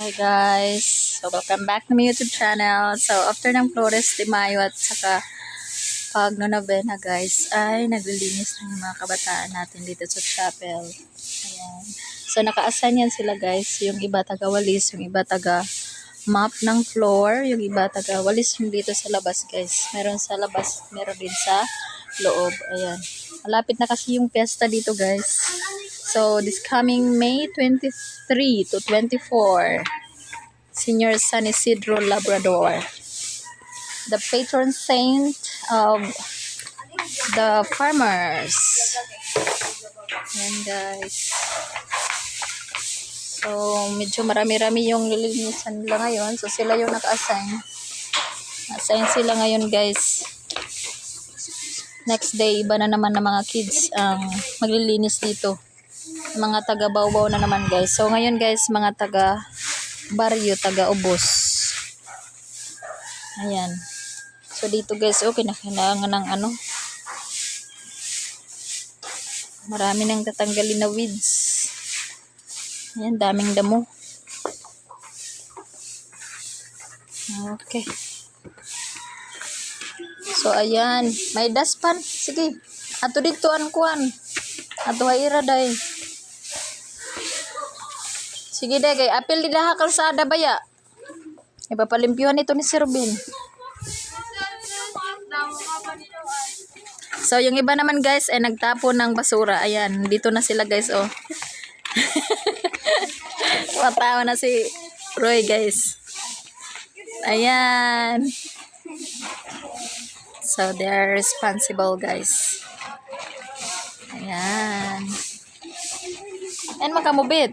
Hi guys, so welcome back to my YouTube channel. So after ng Flores de Mayo at saka pag novena guys, ay naglilinis ng mga kabataan natin dito sa chapel. Ayan. So naka-assign yan sila guys, yung iba taga walis, yung iba taga mop ng floor, yung iba taga walis yung dito sa labas guys. Meron sa labas, meron din sa loob. Ayan. Malapit na kasi yung piyesta dito guys. So this coming May 23 to 24, Senior San Isidro Labrador, the patron saint of the farmers. Ayan guys. So medyo marami-rami yung lilinisan nila ngayon. So sila yung naka-assign. Assign sila ngayon guys. Next day, iba na naman ng mga kids ang maglilinis dito. Mga taga Bawbaw na naman guys. So ngayon guys, mga taga Baryo, taga Ubos. Ayan. So dito guys, okay na kailangan ng ano. Marami nang tatanggalin na weeds. Ayan, daming damo. Okay. So ayan, may daspan. Sige. Ato dito an kuan. Ato haira day. Sige day kay apil di daha kalsada baya. Ipapalimpyuhan ito ni Sir Ben. So yung iba naman guys ay nagtapon ng basura. Ayan, dito na sila guys oh. Matawa na si Roy guys. Ayan. So they are responsible guys. Ayan. And makamubit.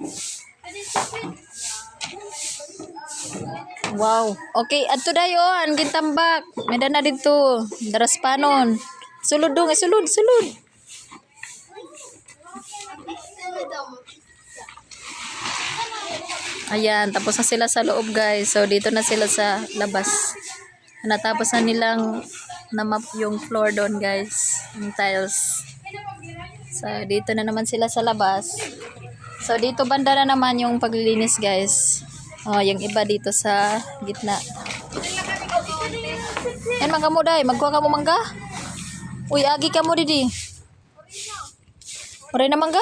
Wow. Okay, adto dayo ang gintambak. Medan na dito. Daraspanon. Sulod dong, sulod. Ayan, tapos na sila sa loob guys. So dito na sila sa labas. Natapos na nilang na-map yung floor doon guys. Yung tiles. So dito na naman sila sa labas. So dito banda na naman yung paglilinis guys. Oh, yung iba dito sa gitna. Yan mangga mo day, magkuha ka mo mangga. Uy, agi ka mo didi. Oray na mangga.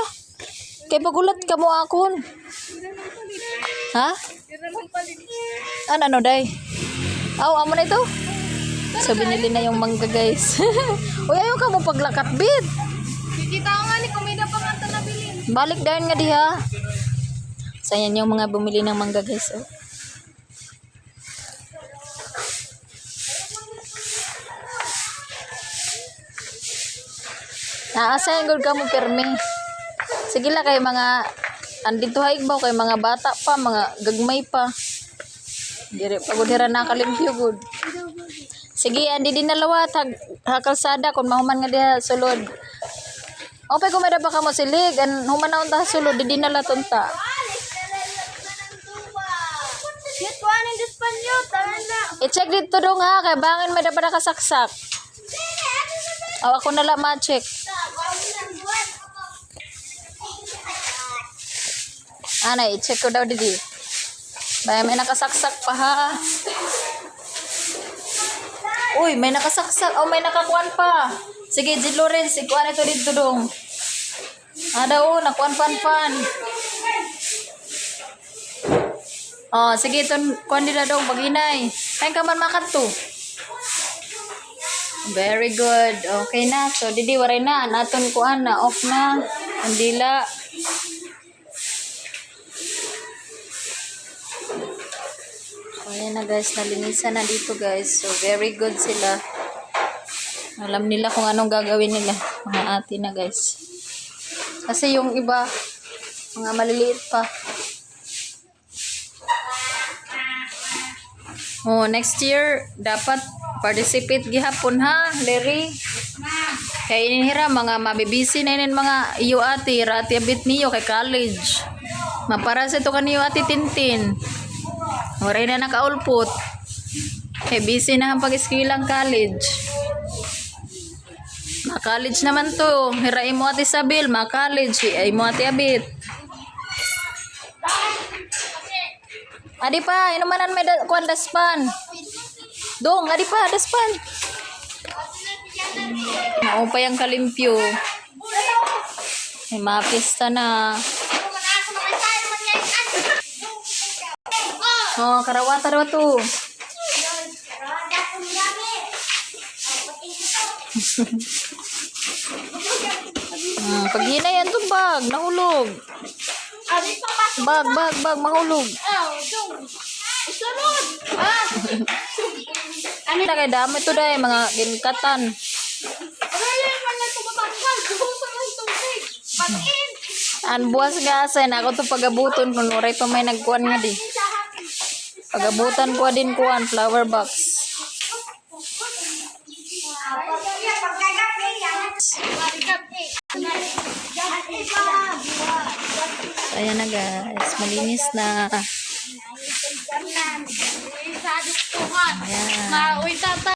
Kay pagulat ka mo akon. Ha? Ano day? Aw, amo na ito. So binili na yung mangga guys. Uy, ayaw ka mo paglakat bit. Kita ko nga ni kumida pa nga ito nabilin. Balik dahil nga diha. So yan yung mga bumili ng mangga guys oh. Naasay gud ka mo permi. Sige la kay mga andito haigbaw kay mga bata pa, mga gagmay pa. Dire pagod hira nakalimpyo gud. Sige andi din nalawat kalsada kun mahuman nga diha sulod. Opay kung may ba ka mo silig an human na unta sulod di dinala tunta. Shit ko aning dispanyo tanda. I-check dito dong ha kay bangin may dapat nakasaksak. Aw ako na lang ma-check. Ana, i-check ko daw didi. Baya may nakasaksak pa ha. Uy, may nakasaksak. Oh, may nakakuan pa. Sige, Jid Lawrence, ikuan ito dito dong. Ada oh, nakuan pan. Oh, sige, ito kuan nila dong, pag-inay. Kain ka man makat to. Very good. Okay na. So, didi, waray na. Naton kuan na. Off na. Ang dila. So, ayan na guys. Nalinisan na dito guys. So, very good sila. Alam nila kung anong gagawin nila. Mga ate na guys. Kasi yung iba, mga maliliit pa. Oh, next year, dapat participate gihapon ha, Larry. Kaya inihira, mga mabibisi na yun mga iyo ati, rati abit niyo kay college. Mapara sa ito kaniyo ati Tintin. Oray na nakaulpot. Kaya busy na ang pag-skilang college. Ma-college naman to. Hirai mo ati Sabil, ma-college. Ay mo ati abit. Adi pa, inumanan may kuan daspan. Dong, adi pa, daspan. Maupay ang kalimpyo. May mga pista na. Oh, karawata raw to. Pag hinay yan to bag, nahulog. Bag, mahulog. Ano na kay dami to dahil, mga ginkatan. An buwas gasen, ako to pagabuton kung uray pa may nagkuhan nga di. Pagabutan ko din kuhan, flower box. Ayan na guys, malinis na. Ayan.